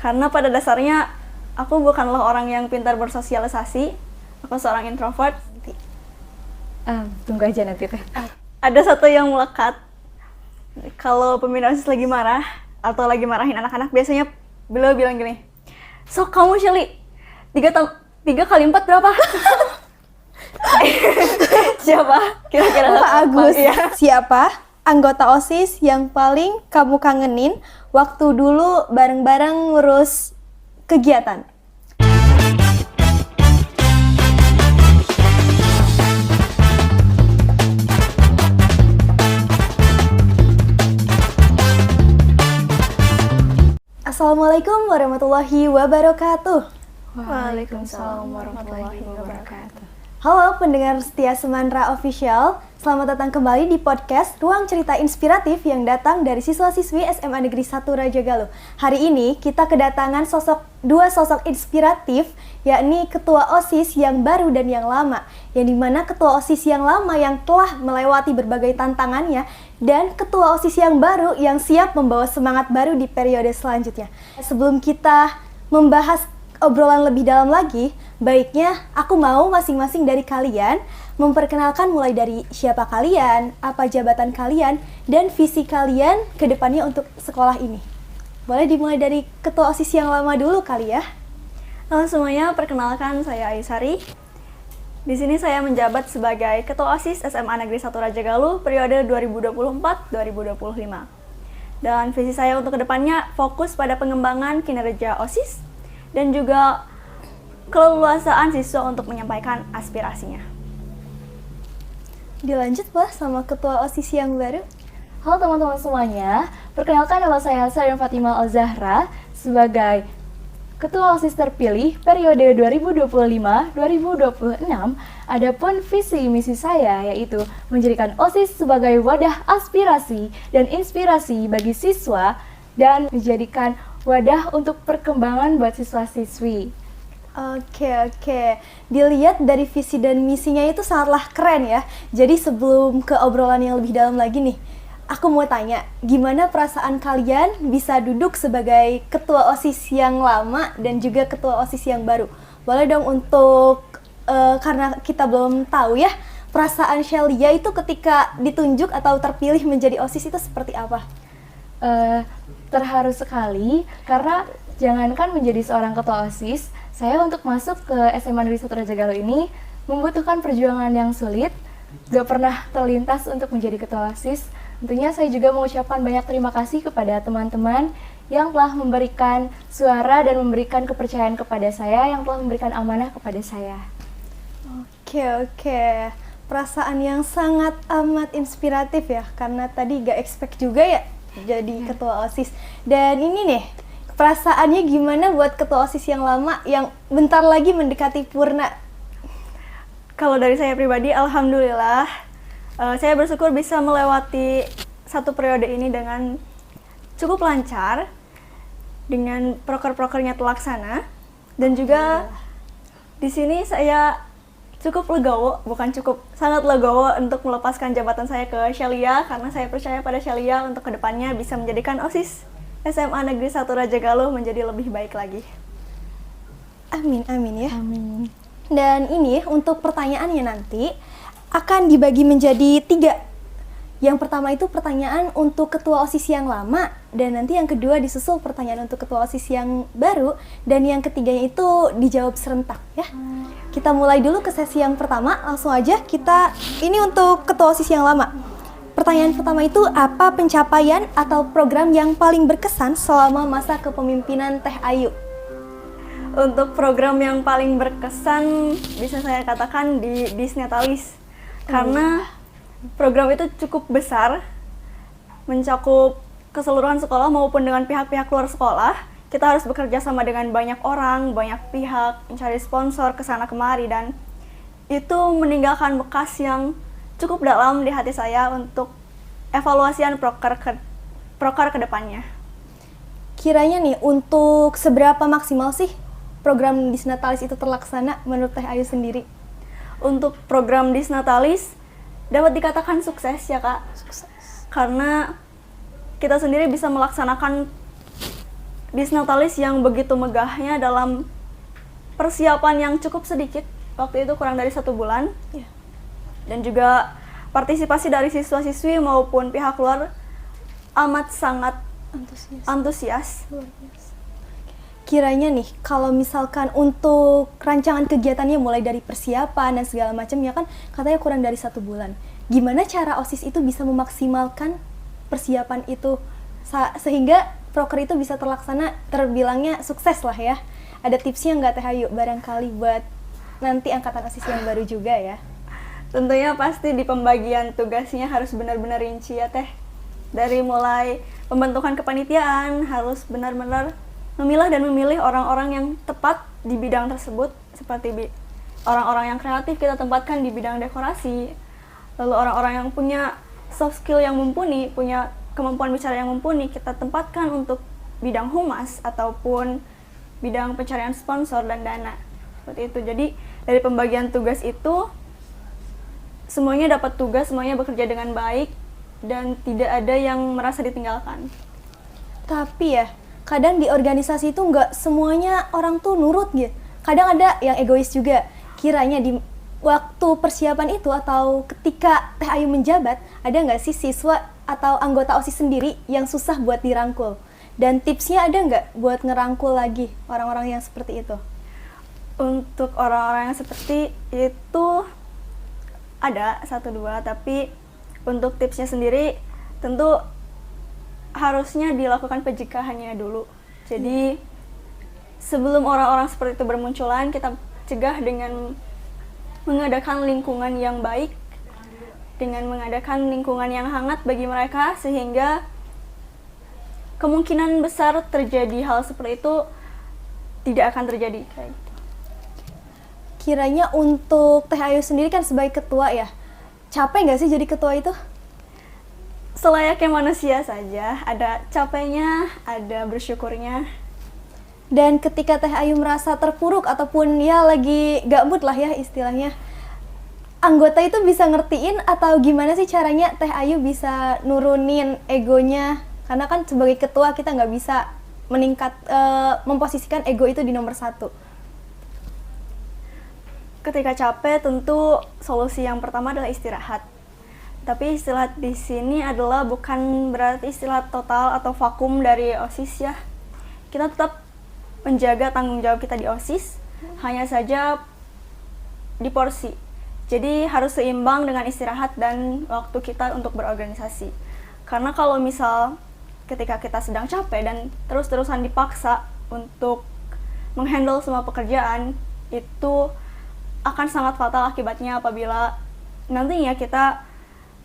Karena pada dasarnya aku bukanlah orang yang pintar bersosialisasi, aku seorang introvert. Tunggu aja nanti teh. Ada satu yang melekat, kalau pemimpin OSIS lagi marah atau lagi marahin anak-anak, biasanya beliau bilang gini, "So kamu Shelly, 3 kali 4 berapa?" Siapa? Kira-kira Pak Agus, Iya. siapa anggota OSIS yang paling kamu kangenin waktu dulu bareng-bareng ngurus kegiatan? Assalamualaikum warahmatullahi wabarakatuh. Waalaikumsalam warahmatullahi wabarakatuh. Halo pendengar setia Semanra Official, selamat datang kembali di podcast Ruang Cerita Inspiratif yang datang dari siswa-siswi SMA Negeri 1 Raja Galuh. Hari ini kita kedatangan dua sosok inspiratif, yakni Ketua OSIS yang baru dan yang lama, yang dimana Ketua OSIS yang lama yang telah melewati berbagai tantangannya dan Ketua OSIS yang baru yang siap membawa semangat baru di periode selanjutnya. Sebelum kita membahas obrolan lebih dalam lagi, baiknya aku mau masing-masing dari kalian memperkenalkan mulai dari siapa kalian, apa jabatan kalian, dan visi kalian ke depannya untuk sekolah ini. Boleh dimulai dari Ketua OSIS yang lama dulu kali ya? Halo semuanya, perkenalkan saya Aisari. Di sini saya menjabat sebagai Ketua OSIS SMA Negeri 1 Raja Galuh periode 2024-2025. Dan visi saya untuk kedepannya fokus pada pengembangan kinerja OSIS dan juga keleluasaan siswa untuk menyampaikan aspirasinya. Dilanjut lah sama Ketua OSIS yang baru. Halo teman-teman semuanya, perkenalkan nama saya Sarin Fatima Al-Zahra sebagai Ketua OSIS terpilih periode 2025-2026. Adapun visi misi saya yaitu menjadikan OSIS sebagai wadah aspirasi dan inspirasi bagi siswa dan menjadikan wadah untuk perkembangan buat siswa-siswi. Oke. Dilihat dari visi dan misinya itu sangatlah keren ya. Jadi sebelum ke obrolan yang lebih dalam lagi nih, aku mau tanya, gimana perasaan kalian bisa duduk sebagai Ketua OSIS yang lama dan juga Ketua OSIS yang baru? Boleh dong untuk, karena kita belum tahu ya, perasaan Shelia itu ketika ditunjuk atau terpilih menjadi OSIS itu seperti apa? Terharu sekali karena jangankan menjadi seorang ketua OSIS, saya untuk masuk ke SMA Negeri 1 Raja Galuh ini membutuhkan perjuangan yang sulit, gak pernah terlintas untuk menjadi ketua OSIS. Tentunya saya juga mengucapkan banyak terima kasih kepada teman-teman yang telah memberikan suara dan memberikan kepercayaan kepada saya, yang telah memberikan amanah kepada saya. Oke. Perasaan yang sangat amat inspiratif ya, karena tadi gak expect juga ya jadi ketua OSIS. Dan ini nih, perasaannya gimana buat ketua OSIS yang lama yang bentar lagi mendekati purna? Kalau dari saya pribadi, alhamdulillah, saya bersyukur bisa melewati satu periode ini dengan cukup lancar, dengan proker-prokernya terlaksana, dan juga di sini saya cukup legowo, sangat legowo untuk melepaskan jabatan saya ke Shelia, karena saya percaya pada Shelia untuk kedepannya bisa menjadikan OSIS SMA Negeri 1 Raja Galuh menjadi lebih baik lagi. Amin ya. Amin. Dan ini untuk pertanyaannya nanti akan dibagi menjadi 3. Yang pertama itu pertanyaan untuk ketua OSIS yang lama, dan nanti yang kedua disusul pertanyaan untuk ketua OSIS yang baru, dan yang ketiganya itu dijawab serentak ya. Kita mulai dulu ke sesi yang pertama, langsung aja ini untuk ketua OSIS yang lama. Pertanyaan pertama itu, apa pencapaian atau program yang paling berkesan selama masa kepemimpinan Teh Ayu? Untuk program yang paling berkesan bisa saya katakan di Disnetalis, karena program itu cukup besar, mencakup keseluruhan sekolah maupun dengan pihak-pihak luar sekolah. Kita harus bekerja sama dengan banyak orang, banyak pihak, mencari sponsor kesana kemari, dan itu meninggalkan bekas yang cukup dalam di hati saya untuk evaluasian proker ke depannya. Kiranya nih, untuk seberapa maksimal sih program Disnetalis itu terlaksana menurut Teh Ayu sendiri? Untuk program Disnetalis dapat dikatakan sukses ya Kak. Sukses. Karena kita sendiri bisa melaksanakan Disnatalis yang begitu megahnya dalam persiapan yang cukup sedikit, waktu itu kurang dari 1 bulan, Iya. dan juga partisipasi dari siswa-siswi maupun pihak luar amat sangat antusias. Luar biasa. Kiranya nih, kalau misalkan untuk rancangan kegiatannya mulai dari persiapan dan segala macamnya kan katanya kurang dari 1 bulan. Gimana cara OSIS itu bisa memaksimalkan persiapan itu sehingga proker itu bisa terbilangnya sukses lah ya. Ada tipsnya nggak Teh Ayu barangkali buat nanti angkatan OSIS yang baru juga ya? Tentunya pasti di pembagian tugasnya harus benar-benar rinci ya Teh. Dari mulai pembentukan kepanitiaan harus benar-benar memilah dan memilih orang-orang yang tepat di bidang tersebut, seperti orang-orang yang kreatif kita tempatkan di bidang dekorasi, lalu orang-orang yang punya soft skill yang mumpuni, punya kemampuan bicara yang mumpuni kita tempatkan untuk bidang humas ataupun bidang pencarian sponsor dan dana, seperti itu. Jadi dari pembagian tugas itu semuanya dapat tugas, semuanya bekerja dengan baik dan tidak ada yang merasa ditinggalkan. Tapi ya, kadang di organisasi itu nggak semuanya orang tuh nurut gitu. Kadang ada yang egois juga. Kiranya di waktu persiapan itu atau ketika Teh Ayu menjabat, ada nggak sih siswa atau anggota OSIS sendiri yang susah buat dirangkul? Dan tipsnya ada nggak buat ngerangkul lagi orang-orang yang seperti itu? Untuk orang-orang yang seperti itu ada 1-2, tapi untuk tipsnya sendiri tentu harusnya dilakukan pencegahannya dulu. Jadi sebelum orang-orang seperti itu bermunculan, kita cegah dengan mengadakan lingkungan yang baik, dengan mengadakan lingkungan yang hangat bagi mereka, sehingga kemungkinan besar terjadi hal seperti itu tidak akan terjadi kayak gitu. Kiranya untuk Teh Ayu sendiri kan sebagai ketua ya, capek nggak sih jadi ketua itu? Selayaknya manusia saja, ada capeknya, ada bersyukurnya. Dan ketika Teh Ayu merasa terpuruk ataupun ya lagi gak mood lah ya istilahnya, anggota itu bisa ngertiin atau gimana sih caranya Teh Ayu bisa nurunin egonya? Karena kan sebagai ketua kita nggak bisa memposisikan ego itu di nomor 1. Ketika capek, tentu solusi yang pertama adalah istirahat. Tapi istirahat di sini adalah bukan berarti istirahat total atau vakum dari OSIS ya. Kita tetap menjaga tanggung jawab kita di OSIS, hanya saja di porsi. Jadi harus seimbang dengan istirahat dan waktu kita untuk berorganisasi. Karena kalau misal ketika kita sedang capek dan terus-terusan dipaksa untuk menghandle semua pekerjaan, itu akan sangat fatal akibatnya apabila nantinya kita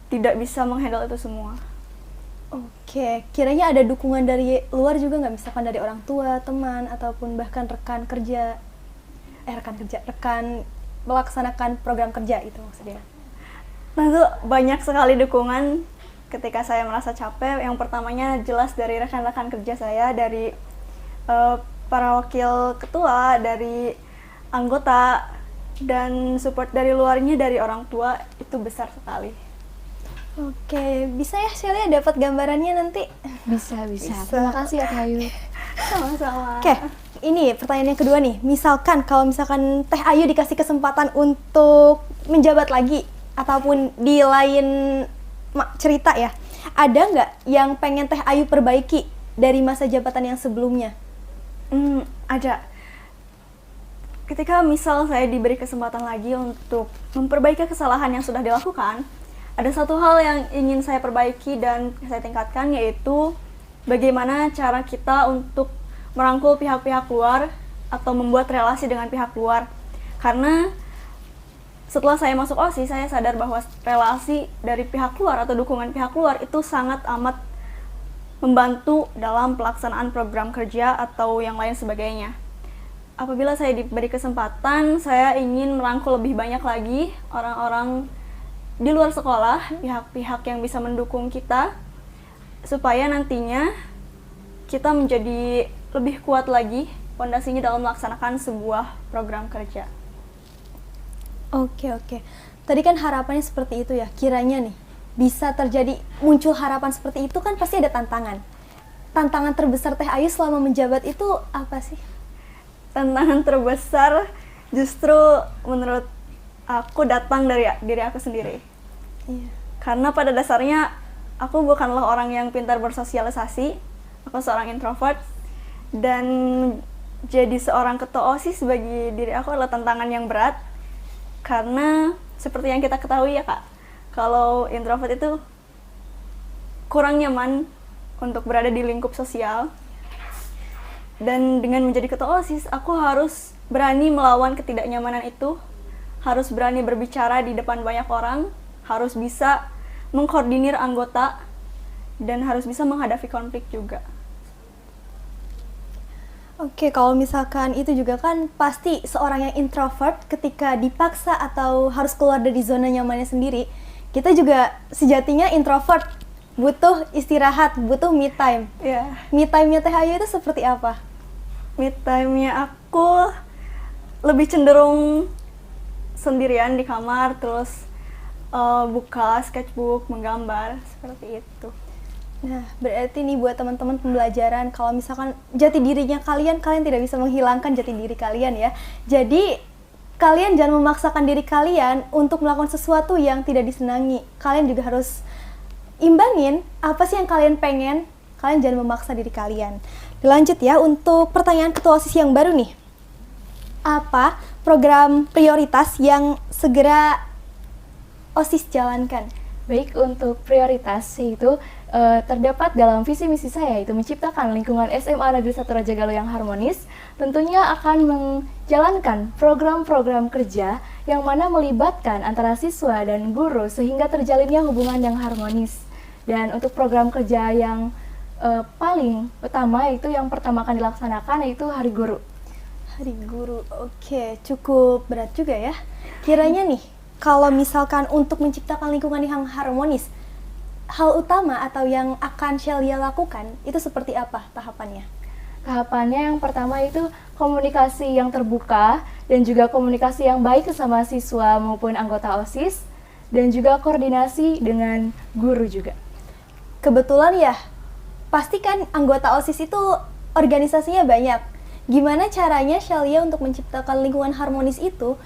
tidak bisa menghandle itu semua. Oke, kiranya ada dukungan dari luar juga nggak, misalkan dari orang tua, teman, ataupun bahkan rekan melaksanakan program kerja itu maksudnya. Tentu banyak sekali dukungan ketika saya merasa capek. Yang pertamanya jelas dari rekan-rekan kerja saya, dari para wakil ketua, dari anggota, dan support dari luarnya dari orang tua itu besar sekali. Oke, bisa ya Shelia dapat gambarannya nanti? Bisa. Terima kasih ya Teh Ayu. Sama-sama. Oke, ini pertanyaan yang kedua nih. Kalau misalkan Teh Ayu dikasih kesempatan untuk menjabat lagi ataupun di lain cerita ya, ada nggak yang pengen Teh Ayu perbaiki dari masa jabatan yang sebelumnya? Ada. Ketika misal saya diberi kesempatan lagi untuk memperbaiki kesalahan yang sudah dilakukan, ada satu hal yang ingin saya perbaiki dan saya tingkatkan, yaitu bagaimana cara kita untuk merangkul pihak-pihak luar atau membuat relasi dengan pihak luar. Karena setelah saya masuk OSIS, saya sadar bahwa relasi dari pihak luar atau dukungan pihak luar itu sangat amat membantu dalam pelaksanaan program kerja atau yang lain sebagainya. Apabila saya diberi kesempatan, saya ingin merangkul lebih banyak lagi orang-orang di luar sekolah, pihak-pihak yang bisa mendukung kita, supaya nantinya kita menjadi lebih kuat lagi fondasinya dalam melaksanakan sebuah program kerja. Oke. Tadi kan harapannya seperti itu ya. Kiranya nih, bisa terjadi muncul harapan seperti itu kan pasti ada tantangan. tantangan terbesar Teh Ayu selama menjabat itu apa sih? Tantangan terbesar justru menurut aku datang dari diri aku sendiri. Iya. Karena pada dasarnya aku bukanlah orang yang pintar bersosialisasi, aku seorang introvert, dan jadi seorang ketua OSIS bagi diri aku adalah tantangan yang berat. Karena seperti yang kita ketahui ya Kak, kalau introvert itu kurang nyaman untuk berada di lingkup sosial. Dan dengan menjadi ketua OSIS, aku harus berani melawan ketidaknyamanan itu, harus berani berbicara di depan banyak orang, harus bisa mengkoordinir anggota, dan harus bisa menghadapi konflik juga. Oke, kalau misalkan itu juga kan pasti seorang yang introvert ketika dipaksa atau harus keluar dari zona nyamannya sendiri, kita juga sejatinya introvert, butuh istirahat, butuh me time. Ya, Me time-nya Teh Ayu itu seperti apa? me time-nya aku lebih cenderung sendirian di kamar, terus buka sketchbook, menggambar, seperti itu. Nah, berarti nih buat teman-teman pembelajaran, kalau misalkan jati dirinya kalian tidak bisa menghilangkan jati diri kalian ya. Jadi, kalian jangan memaksakan diri kalian untuk melakukan sesuatu yang tidak disenangi. Kalian juga harus imbangin apa sih yang kalian pengen, kalian jangan memaksa diri kalian. Lanjut ya, untuk pertanyaan ketua OSIS yang baru nih. Apa program prioritas yang segera OSIS jalankan? Baik, untuk prioritas yaitu terdapat dalam visi misi saya, yaitu menciptakan lingkungan SMA Negeri 1 Raja Galuh yang harmonis. Tentunya akan menjalankan program-program kerja yang mana melibatkan antara siswa dan guru sehingga terjalinnya hubungan yang harmonis. Dan untuk program kerja yang paling utama yaitu yang pertama akan dilaksanakan yaitu Hari Guru. Hari Guru, oke, cukup berat juga ya. Kiranya nih, kalau misalkan untuk menciptakan lingkungan yang harmonis, hal utama atau yang akan Shelia lakukan itu seperti apa tahapannya? Tahapannya yang pertama itu komunikasi yang terbuka dan juga komunikasi yang baik sama siswa maupun anggota OSIS dan juga koordinasi dengan guru juga. Kebetulan ya, pastikan anggota OSIS itu organisasinya banyak. Gimana caranya Shelia untuk menciptakan lingkungan harmonis itu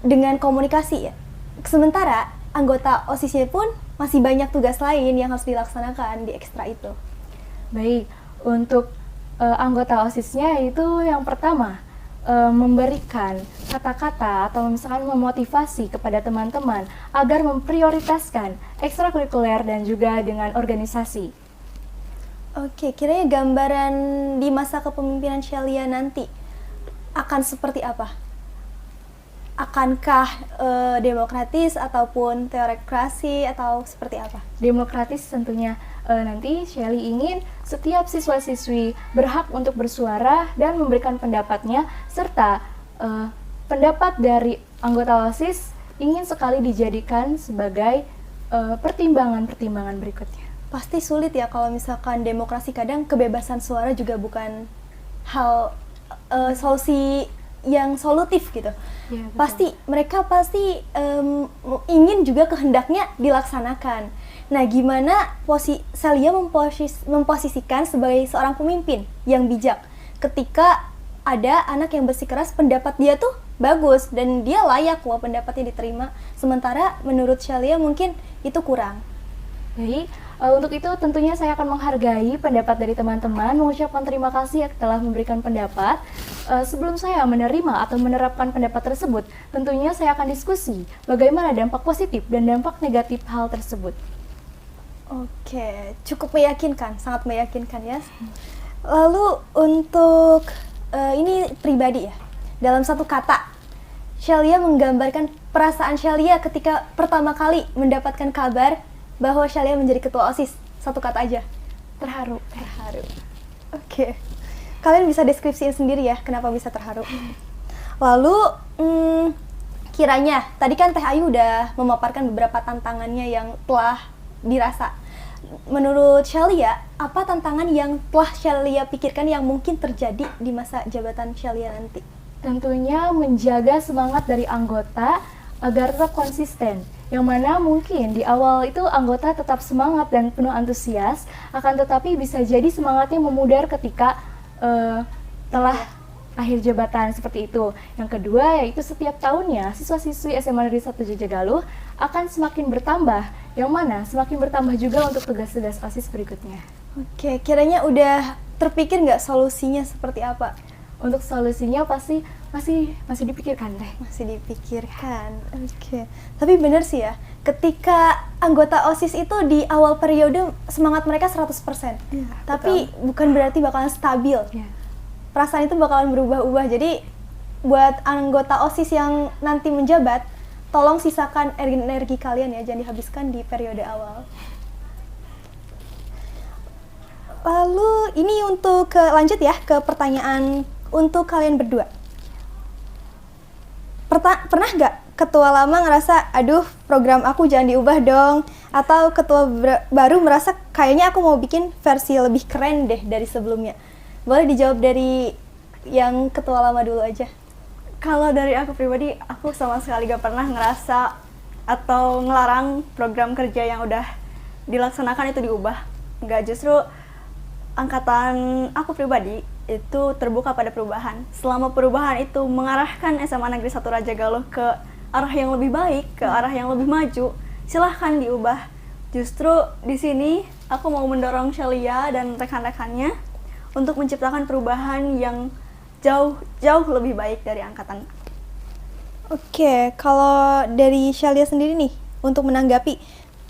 dengan komunikasi ya? Sementara anggota OSISnya pun masih banyak tugas lain yang harus dilaksanakan di ekstra itu. Baik, untuk anggota OSISnya itu yang pertama memberikan kata-kata atau misalkan memotivasi kepada teman-teman agar memprioritaskan ekstrakurikuler dan juga dengan organisasi. Oke, kiranya gambaran di masa kepemimpinan Shelia nanti akan seperti apa? Akankah demokratis ataupun teokrasi atau seperti apa? Demokratis tentunya. Nanti Shelly ingin setiap siswa-siswi berhak untuk bersuara dan memberikan pendapatnya, serta pendapat dari anggota OSIS ingin sekali dijadikan sebagai pertimbangan-pertimbangan berikutnya. Pasti sulit ya kalau misalkan demokrasi, kadang kebebasan suara juga bukan hal solusi yang solutif gitu. Ya, Mereka pasti ingin juga kehendaknya dilaksanakan. Nah, gimana Shelia memposisikan sebagai seorang pemimpin yang bijak ketika ada anak yang bersikeras pendapat dia tuh bagus dan dia layak loh pendapatnya diterima, sementara menurut Shelia mungkin itu kurang. Baik, untuk itu tentunya saya akan menghargai pendapat dari teman-teman, mengucapkan terima kasih telah memberikan pendapat. Sebelum saya menerima atau menerapkan pendapat tersebut, tentunya saya akan diskusi bagaimana dampak positif dan dampak negatif hal tersebut. Oke, cukup meyakinkan, sangat meyakinkan ya. Lalu untuk ini pribadi ya, dalam satu kata, Shelia menggambarkan perasaan Shelia ketika pertama kali mendapatkan kabar bahwa Shelia menjadi ketua OSIS. Satu kata aja. Terharu. Oke. Kalian bisa deskripsiin sendiri ya, kenapa bisa terharu. Lalu, kiranya, tadi kan Teh Ayu udah memaparkan beberapa tantangannya yang telah dirasa. Menurut Shelia, apa tantangan yang telah Shelia pikirkan yang mungkin terjadi di masa jabatan Shelia nanti? Tentunya menjaga semangat dari anggota agar tetap konsisten. Yang mana mungkin di awal itu anggota tetap semangat dan penuh antusias, akan tetapi bisa jadi semangatnya memudar ketika telah akhir jabatan seperti itu. Yang kedua yaitu setiap tahunnya siswa-siswi SMA Negeri 1 Jajagaluh akan semakin bertambah, yang mana semakin bertambah juga untuk tugas-tugas OSIS berikutnya. Oke, kiranya udah terpikir nggak solusinya seperti apa? Untuk solusinya pasti masih dipikirkan deh. Masih dipikirkan. Oke. Tapi benar sih ya, ketika anggota OSIS itu di awal periode semangat mereka 100%. Iya, Tapi bukan berarti bakalan stabil. Ya. Perasaan itu bakalan berubah-ubah. Jadi buat anggota OSIS yang nanti menjabat, tolong sisakan energi kalian ya, jangan dihabiskan di periode awal. Lalu ini untuk lanjut ya ke pertanyaan untuk kalian berdua. Pernah nggak ketua lama ngerasa, aduh program aku jangan diubah dong? Atau ketua baru merasa kayaknya aku mau bikin versi lebih keren deh dari sebelumnya? Boleh dijawab dari yang ketua lama dulu aja. Kalau dari aku pribadi, aku sama sekali gak pernah ngerasa atau ngelarang program kerja yang udah dilaksanakan itu diubah. Enggak, justru angkatan aku pribadi itu terbuka pada perubahan. Selama perubahan itu mengarahkan SMA Negeri 1 Rajagaluh ke arah yang lebih baik, ke arah yang lebih maju, silahkan diubah. Justru di sini aku mau mendorong Shelia dan rekan-rekannya untuk menciptakan perubahan yang jauh lebih baik dari angkatan. Oke, kalau dari Shelia sendiri nih, untuk menanggapi,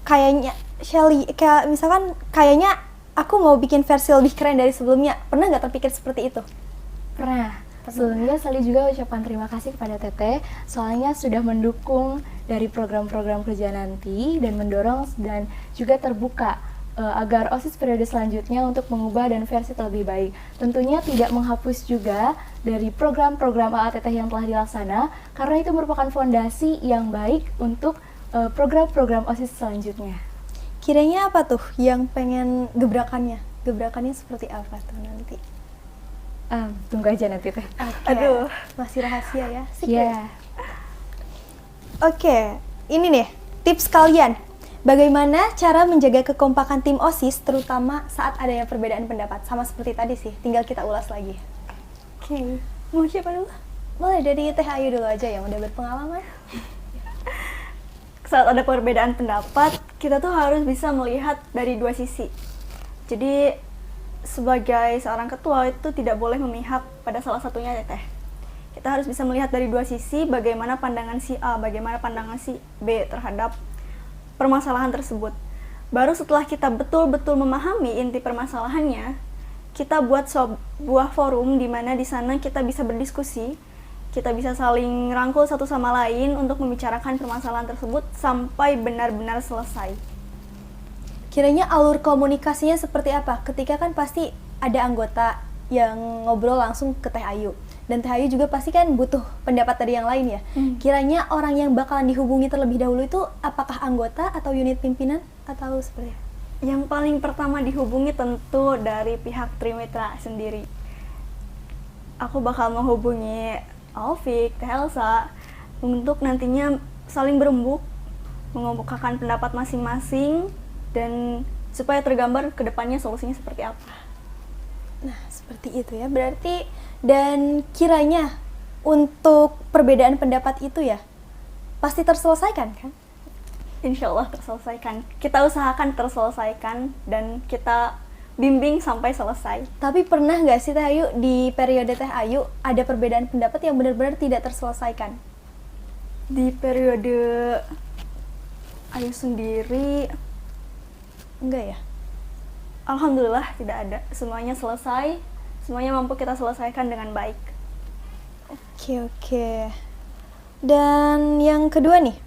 kayaknya kayak misalkan kayaknya aku mau bikin versi lebih keren dari sebelumnya. Pernah nggak terpikir seperti itu? Pernah. Sebelumnya Sally juga ucapan terima kasih kepada Teteh, soalnya sudah mendukung dari program-program kerja nanti dan mendorong dan juga terbuka agar OSIS periode selanjutnya untuk mengubah dan versi terlebih baik. Tentunya tidak menghapus juga dari program-program AA Teteh yang telah dilaksana, karena itu merupakan fondasi yang baik untuk program-program OSIS selanjutnya. Kiranya apa tuh yang pengen gebrakannya? Gebrakannya seperti apa tuh nanti? Tunggu aja nanti Teh. Aduh, masih rahasia ya? Iya. Oke, ini nih tips kalian. Bagaimana cara menjaga kekompakan tim OSIS terutama saat adanya perbedaan pendapat? Sama seperti tadi sih, tinggal kita ulas lagi. Oke, mau siapa dulu? Boleh dari Teh Ayu dulu aja yang udah berpengalaman. Saat ada perbedaan pendapat, kita tuh harus bisa melihat dari dua sisi. Jadi sebagai seorang ketua itu tidak boleh memihak pada salah satunya ya Teh. Kita harus bisa melihat dari dua sisi, bagaimana pandangan si A, bagaimana pandangan si B terhadap permasalahan tersebut. Baru setelah kita betul-betul memahami inti permasalahannya, kita buat sebuah forum di mana di sana kita bisa berdiskusi, kita bisa saling rangkul satu sama lain untuk membicarakan permasalahan tersebut sampai benar-benar selesai. Kiranya alur komunikasinya seperti apa? Ketika kan pasti ada anggota yang ngobrol langsung ke Teh Ayu. Dan Teh Ayu juga pasti kan butuh pendapat dari yang lain ya. Kiranya orang yang bakalan dihubungi terlebih dahulu itu apakah anggota atau unit pimpinan atau seperti apa? Yang paling pertama dihubungi tentu dari pihak Trimitra sendiri. Aku bakal menghubungi Alfik, Teh Elsa untuk nantinya saling berembuk, mengemukakan pendapat masing-masing dan supaya tergambar ke depannya solusinya seperti apa. Nah, seperti itu ya. Berarti dan kiranya untuk perbedaan pendapat itu ya pasti terselesaikan kan? Insya Allah terselesaikan. Kita usahakan terselesaikan dan kita bimbing sampai selesai. Tapi pernah nggak sih Teh Ayu di periode Teh Ayu ada perbedaan pendapat yang benar-benar tidak terselesaikan? Di periode Ayu sendiri Enggak ya? alhamdulillah tidak ada. Semuanya selesai, semuanya mampu kita selesaikan dengan baik. Oke. Dan yang kedua nih,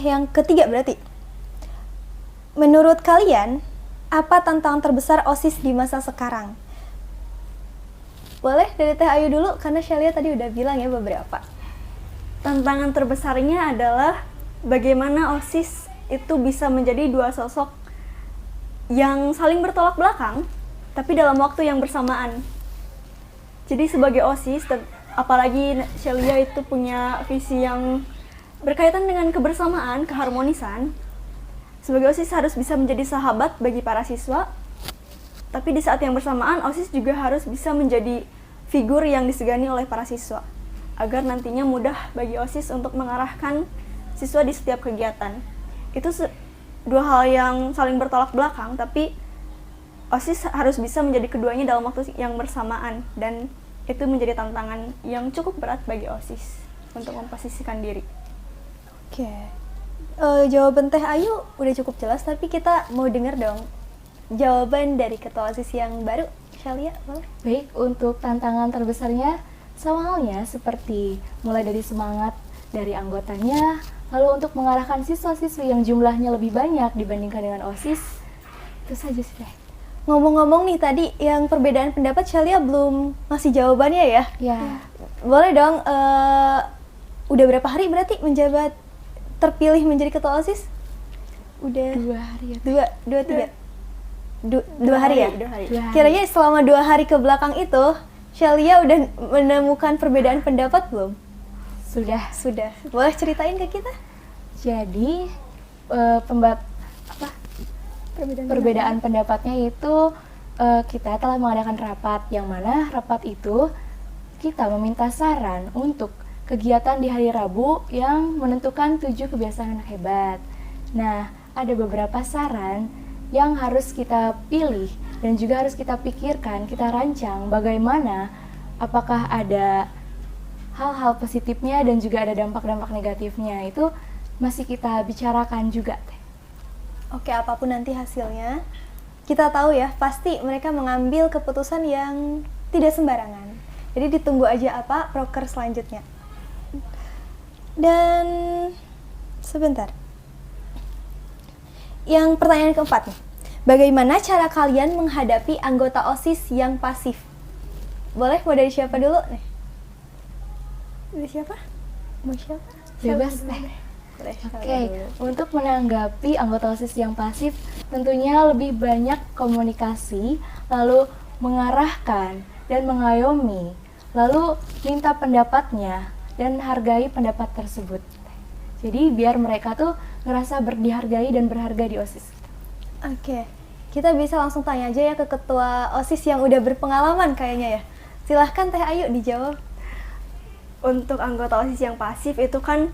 yang ketiga berarti. Menurut kalian, apa tantangan terbesar OSIS di masa sekarang? Boleh dari Teh Ayu dulu, karena Shelia tadi udah bilang ya beberapa. Tantangan terbesarnya adalah bagaimana OSIS itu bisa menjadi dua sosok yang saling bertolak belakang, tapi dalam waktu yang bersamaan. Jadi sebagai OSIS, apalagi Shelia itu punya visi yang Berkaitan dengan kebersamaan, keharmonisan, sebagai OSIS harus bisa menjadi sahabat bagi para siswa, tapi di saat yang bersamaan OSIS juga harus bisa menjadi figur yang disegani oleh para siswa, agar nantinya mudah bagi OSIS untuk mengarahkan siswa di setiap kegiatan. Itu dua hal yang saling bertolak belakang, tapi OSIS harus bisa menjadi keduanya dalam waktu yang bersamaan, dan itu menjadi tantangan yang cukup berat bagi OSIS untuk memposisikan diri. Oke. Jawaban Teh Ayu udah cukup jelas, tapi kita mau dengar dong jawaban dari ketua OSIS yang baru. Shalia, boleh? Baik, untuk tantangan terbesarnya sama halnya seperti mulai dari semangat dari anggotanya, lalu untuk mengarahkan siswa-siswi yang jumlahnya lebih banyak dibandingkan dengan OSIS, itu saja sih Teh. Ngomong-ngomong nih tadi yang perbedaan pendapat, Shalia belum ngasih jawabannya ya? Ya, Boleh dong, udah berapa hari berarti menjabat terpilih menjadi ketua OSIS? Udah 2 hari ya. dua tiga. Dua hari ya? 2 hari. 2 hari. Kiranya selama 2 hari ke belakang itu, Shalia udah menemukan perbedaan pendapat belum? Sudah. Sudah. Boleh ceritain ke kita? Jadi perbedaan pendapatnya itu kita telah mengadakan rapat, yang mana rapat itu kita meminta saran untuk kegiatan di hari Rabu yang menentukan 7 kebiasaan anak hebat. Nah, ada beberapa saran yang harus kita pilih dan juga harus kita pikirkan, kita rancang bagaimana, apakah ada hal-hal positifnya dan juga ada dampak-dampak negatifnya. Itu masih kita bicarakan juga, Teh. Oke, apapun nanti hasilnya, kita tahu ya, pasti mereka mengambil keputusan yang tidak sembarangan. Jadi ditunggu aja apa proker selanjutnya. Dan sebentar. Yang pertanyaan keempat nih. Bagaimana cara kalian menghadapi anggota OSIS yang pasif? Boleh, mau dari siapa dulu nih? Dari siapa? Mau siapa? Bebas, Teh. Boleh, Oke, untuk menanggapi anggota OSIS yang pasif, tentunya lebih banyak komunikasi, lalu mengarahkan dan mengayomi, lalu minta pendapatnya dan hargai pendapat tersebut. Jadi biar mereka tuh ngerasa dihargai dan berharga di OSIS. Oke, kita bisa langsung tanya aja ya ke ketua OSIS yang udah berpengalaman kayaknya ya. Silahkan Teh Ayu dijawab. Untuk anggota OSIS yang pasif itu kan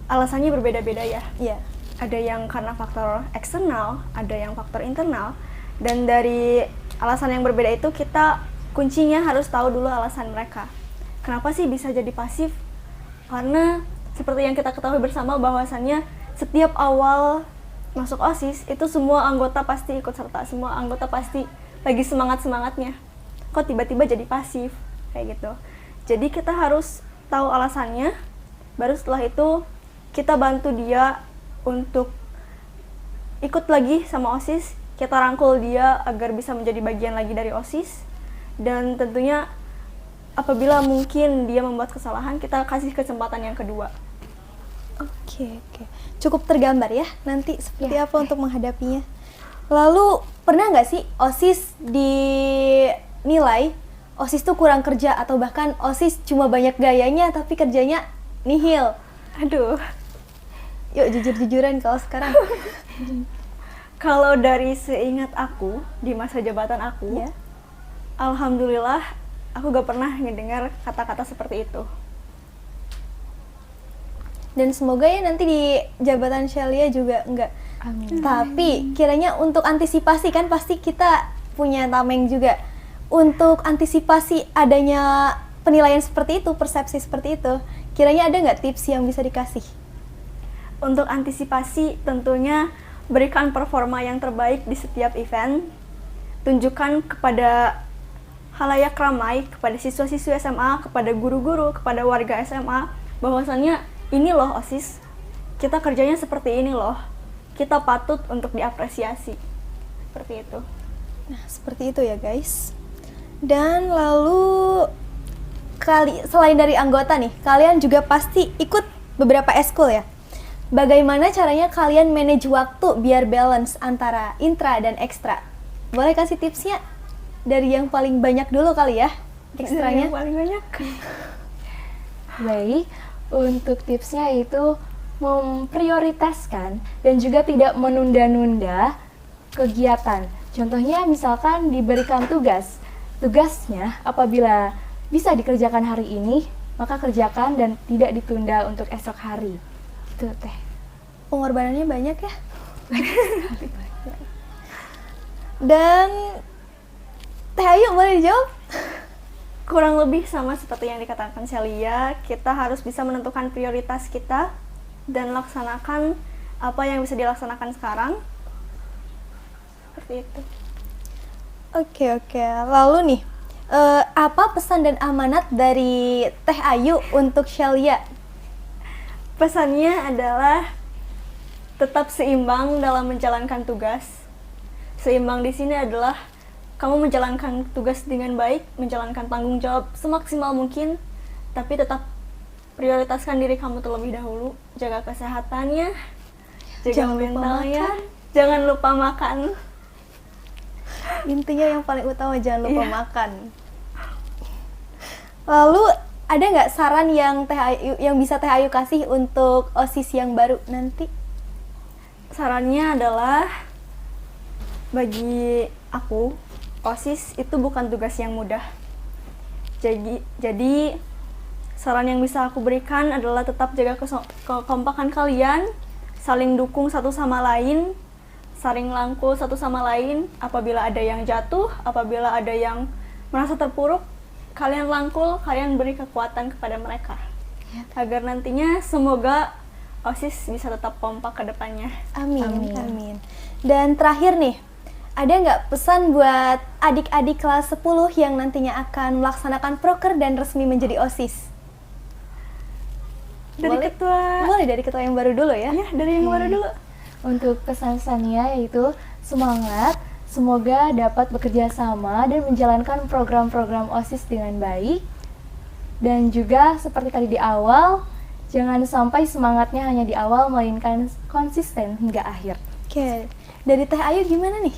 alasannya berbeda-beda ya. Iya. Ada yang karena faktor eksternal, ada yang faktor internal. Dan dari alasan yang berbeda itu kita kuncinya harus tahu dulu alasan mereka. Kenapa sih bisa jadi pasif? Karena seperti yang kita ketahui bersama bahwasannya setiap awal masuk OSIS itu semua anggota pasti ikut serta, semua anggota pasti lagi semangat-semangatnya. Kok tiba-tiba jadi pasif? Kayak gitu. Jadi kita harus tahu alasannya, baru setelah itu kita bantu dia untuk ikut lagi sama OSIS, kita rangkul dia agar bisa menjadi bagian lagi dari OSIS, dan tentunya apabila mungkin dia membuat kesalahan, kita kasih kesempatan yang kedua. Oke. Cukup tergambar ya nanti seperti Ya. apa untuk menghadapinya. Lalu pernah nggak sih OSIS dinilai OSIS tuh kurang kerja atau bahkan OSIS cuma banyak gayanya tapi kerjanya nihil? Aduh, Yuk jujur-jujuran kalau sekarang. kalau dari seingat aku di masa jabatan aku, Ya. alhamdulillah aku gak pernah ngedengar kata-kata seperti itu. Dan semoga ya nanti di jabatan Shalia juga enggak. Amin. Tapi kiranya untuk antisipasi kan pasti kita punya tameng juga. Untuk antisipasi adanya penilaian seperti itu, persepsi seperti itu, kiranya ada nggak tips yang bisa dikasih? Untuk antisipasi tentunya berikan performa yang terbaik di setiap event. Tunjukkan kepada halayak ramai, kepada siswa-siswi SMA, kepada guru-guru, kepada warga SMA bahwasannya ini loh OSIS, kita kerjanya seperti ini loh, kita patut untuk diapresiasi. Seperti itu. Nah, seperti itu ya guys. Dan lalu selain dari anggota nih, kalian juga pasti ikut beberapa eskul ya. Bagaimana caranya kalian manage waktu biar balance antara intra dan ekstra? Boleh kasih tipsnya dari yang paling banyak dulu kali ya, ekstranya. Yang paling banyak. Baik, untuk tipsnya itu memprioritaskan dan juga tidak menunda-nunda kegiatan. Contohnya misalkan diberikan tugasnya apabila bisa dikerjakan hari ini, maka kerjakan dan tidak ditunda untuk esok hari. Itu Teh. Pengorbanannya banyak ya. Dan Teh Ayu boleh dijawab? Kurang lebih sama seperti yang dikatakan Celia, kita harus bisa menentukan prioritas kita dan laksanakan apa yang bisa dilaksanakan sekarang. Seperti itu. Oke. Lalu nih, apa pesan dan amanat dari Teh Ayu untuk Celia? Pesannya adalah tetap seimbang dalam menjalankan tugas. Seimbang di sini adalah kamu menjalankan tugas dengan baik, menjalankan tanggung jawab semaksimal mungkin, tapi tetap prioritaskan diri kamu terlebih dahulu. Jaga kesehatannya, jaga Jangan lupa mentalnya, makan. jangan lupa makan. Intinya yang paling utama jangan lupa Iya. makan. Lalu ada nggak saran yang bisa Teh Ayu kasih untuk OSIS yang baru nanti? Sarannya adalah bagi aku, OSIS itu bukan tugas yang mudah. Jadi saran yang bisa aku berikan adalah tetap jaga kekompakan kalian, saling dukung satu sama lain, saling rangkul satu sama lain. Apabila ada yang jatuh, apabila ada yang merasa terpuruk, kalian rangkul, kalian beri kekuatan kepada mereka. Agar nantinya semoga OSIS bisa tetap kompak ke depannya. Amin. Dan terakhir nih, ada nggak pesan buat adik-adik kelas 10 yang nantinya akan melaksanakan proker dan resmi menjadi OSIS? Boleh dari ketua yang baru dulu ya? Ya, dari yang baru dulu. Untuk pesan-pesannya yaitu semangat, semoga dapat bekerja sama dan menjalankan program-program OSIS dengan baik. Dan juga seperti tadi di awal, jangan sampai semangatnya hanya di awal, melainkan konsisten hingga akhir. Oke, dari Teh Ayu gimana nih?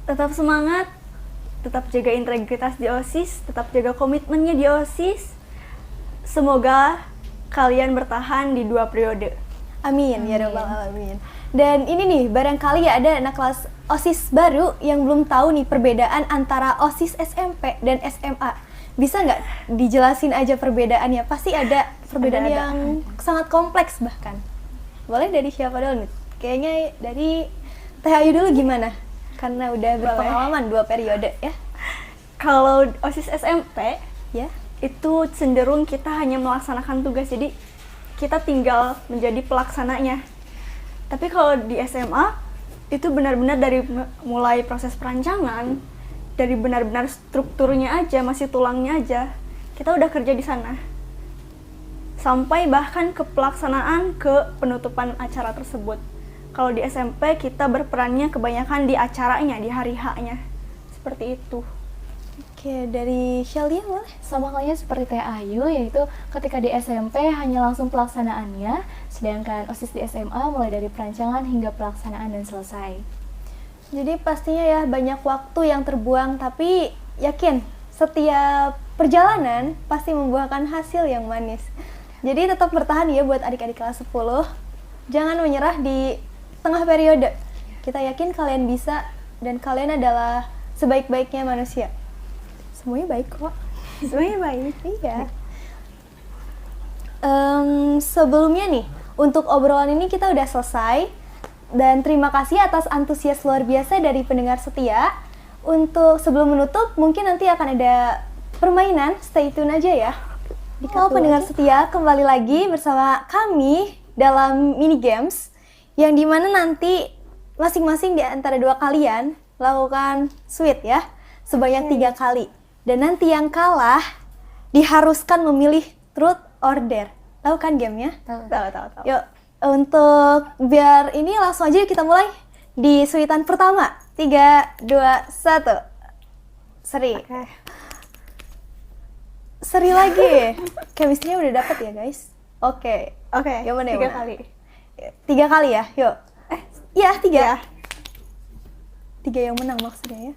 Tetap semangat, tetap jaga integritas di OSIS, tetap jaga komitmennya di OSIS. Semoga kalian bertahan di 2 periode. Amin, ya rabbal alamin. Dan ini nih, barangkali ya ada anak kelas OSIS baru yang belum tahu nih perbedaan antara OSIS SMP dan SMA. Bisa nggak dijelasin aja perbedaannya? Pasti ada perbedaan Ada. yang sangat kompleks bahkan. Boleh dari siapa dulu nih? Kayaknya dari Teh Ayu dulu gimana? Karena udah berpengalaman 2 periode ya. Kalau OSIS SMP, Ya. itu cenderung kita hanya melaksanakan tugas, jadi kita tinggal menjadi pelaksananya. Tapi kalau di SMA, itu benar-benar dari mulai proses perancangan, dari benar-benar strukturnya aja, masih tulangnya aja, kita udah kerja di sana. Sampai bahkan ke pelaksanaan, ke penutupan acara tersebut. Kalau di SMP, kita berperannya kebanyakan di acaranya, di hari H-nya. Seperti itu. Oke, dari Shelia boleh? Sama halnya seperti Teh Ayu, yaitu ketika di SMP hanya langsung pelaksanaannya, sedangkan OSIS di SMA mulai dari perancangan hingga pelaksanaan dan selesai. Jadi pastinya ya banyak waktu yang terbuang, tapi yakin setiap perjalanan pasti membuahkan hasil yang manis. Jadi tetap bertahan ya buat adik-adik kelas 10. Jangan menyerah di tengah periode. Kita yakin kalian bisa dan kalian adalah sebaik-baiknya manusia. Semuanya baik kok. Semuanya baik. Iya. Sebelumnya nih, untuk obrolan ini kita udah selesai. Dan terima kasih atas antusias luar biasa dari pendengar setia. Untuk sebelum menutup, mungkin nanti akan ada permainan, stay tune aja ya. Kalau pendengar setia, kembali lagi bersama kami dalam mini games, yang dimana nanti masing-masing di antara dua kalian lakukan sweet ya, sebanyak 3 kali. Dan nanti yang kalah diharuskan memilih truth or dare. Tahu kan gamenya? Tahu. Yuk, untuk biar ini langsung aja kita mulai di suitan pertama. 3, 2, 1. Seri. Oke. Seri lagi. Chemistry-nya udah dapet ya guys? Oke. Oke, Yang mana, yang 3 mana? kali. 3 kali ya? Yuk. Iya, 3. Ya. 3 yang menang maksudnya ya.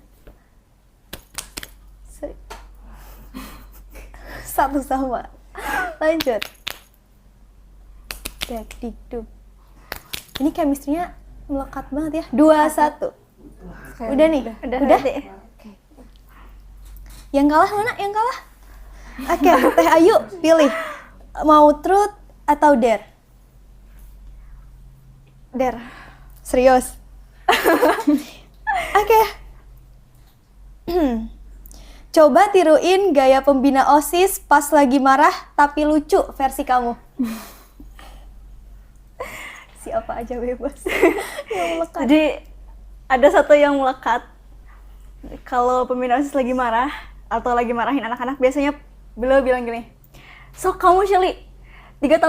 Seri. 1 sama. Lanjut. Dikduk. Ini chemistry-nya melekat banget ya. 2-1. Udah nih? Udah? Udah? Yang kalah mana? Yang kalah? Oke, Teh Ayu pilih. Mau truth atau dare? Der. Serius? Oke. Coba tiruin gaya pembina OSIS pas lagi marah tapi lucu versi kamu. Siapa aja bebas. Yang melekat. Jadi ada satu yang melekat. Kalau pembina OSIS lagi marah atau lagi marahin anak-anak, biasanya beliau bilang gini, "Sok kamu Shelly, 3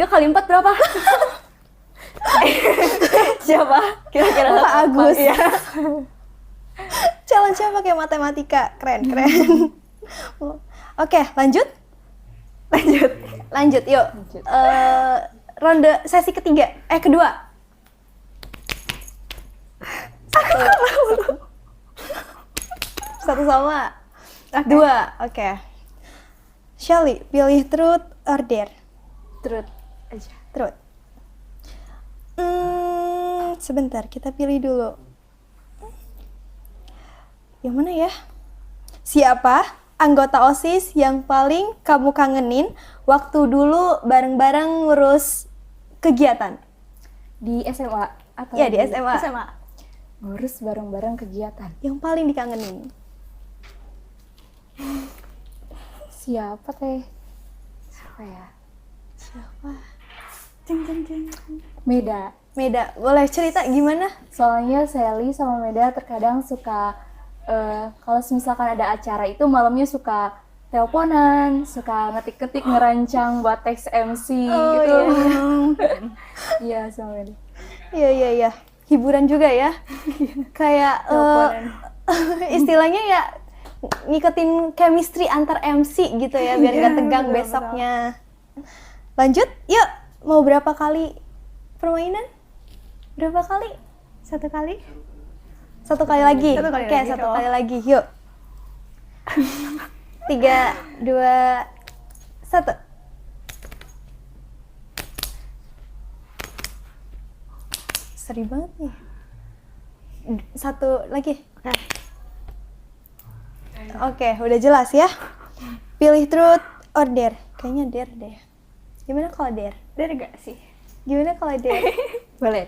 kali 4 berapa?" Siapa? Kira-kira Pak Agus. Iya. Challenge-nya pakai matematika. Keren. Oke, lanjut. Lanjut, yuk. Ronde sesi kedua. Satu sama. Oke. 2, oke. Shelly, pilih truth or dare? Truth aja. Truth. Sebentar, kita pilih dulu. Yang mana ya? Siapa anggota OSIS yang paling kamu kangenin waktu dulu bareng-bareng ngurus kegiatan? Di SMA atau Ya, di SMA. SMA. ngurus bareng-bareng kegiatan. Yang paling dikangenin? Siapa teh? Siapa ya? Jeng. Meda, boleh cerita gimana? Soalnya Sally sama Meda terkadang suka kalau misalkan ada acara itu malamnya suka teleponan, suka ngetik-ngetik ngerancang buat teks MC gitu. Iya sama Meda. Iya. Hiburan juga ya. Kayak istilahnya ya ngikutin chemistry antar MC gitu ya biar nggak tegang besoknya. Lanjut, yuk. Mau berapa kali permainan? Berapa kali? Satu kali? Satu kali lagi? Oke, satu kali lagi. Yuk. 3, 2, 1. Seri banget nih. Satu lagi. Oke, udah jelas ya. Pilih truth or dare. Kayaknya dare deh. Gimana kalau dare? Dare gak sih? Gimana kalau dare? Boleh.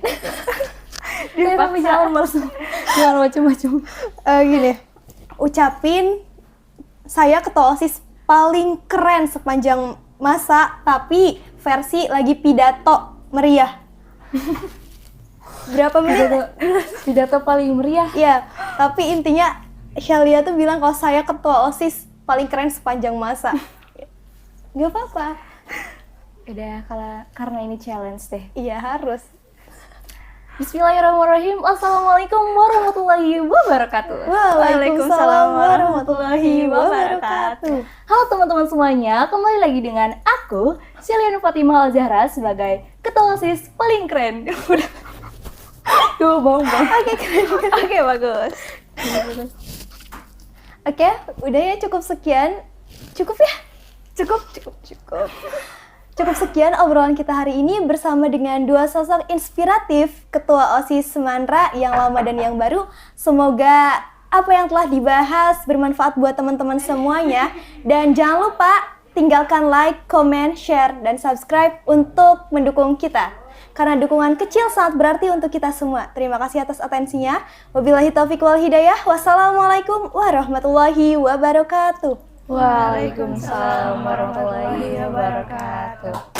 Tapi jangan macam-macam. Gini, ucapin saya ketua OSIS paling keren sepanjang masa, tapi versi lagi pidato meriah. Berapa menit? Pidato paling meriah. Iya, tapi intinya Shelia tuh bilang kalau saya ketua OSIS paling keren sepanjang masa. Gak apa-apa. Udah karena ini challenge deh. Iya, harus. Bismillahirrahmanirrahim. Assalamualaikum warahmatullahi wabarakatuh. Waalaikumsalam warahmatullahi wabarakatuh. Halo teman-teman semuanya, kembali lagi dengan aku, Sheliana Fatimah Al-Zahra sebagai Ketua OSIS paling keren. Udah. Bang. Oke, keren. Oke, bagus. Oke, udah ya, cukup sekian. Cukup ya? Cukup. Cukup sekian obrolan kita hari ini bersama dengan dua sosok inspiratif Ketua OSIS Semanra yang lama dan yang baru. Semoga apa yang telah dibahas bermanfaat buat teman-teman semuanya. Dan jangan lupa tinggalkan like, comment, share, dan subscribe untuk mendukung kita. Karena dukungan kecil sangat berarti untuk kita semua. Terima kasih atas atensinya. Wabillahi taufiq wal hidayah. Wassalamualaikum warahmatullahi wabarakatuh. Waalaikumsalam warahmatullahi wabarakatuh.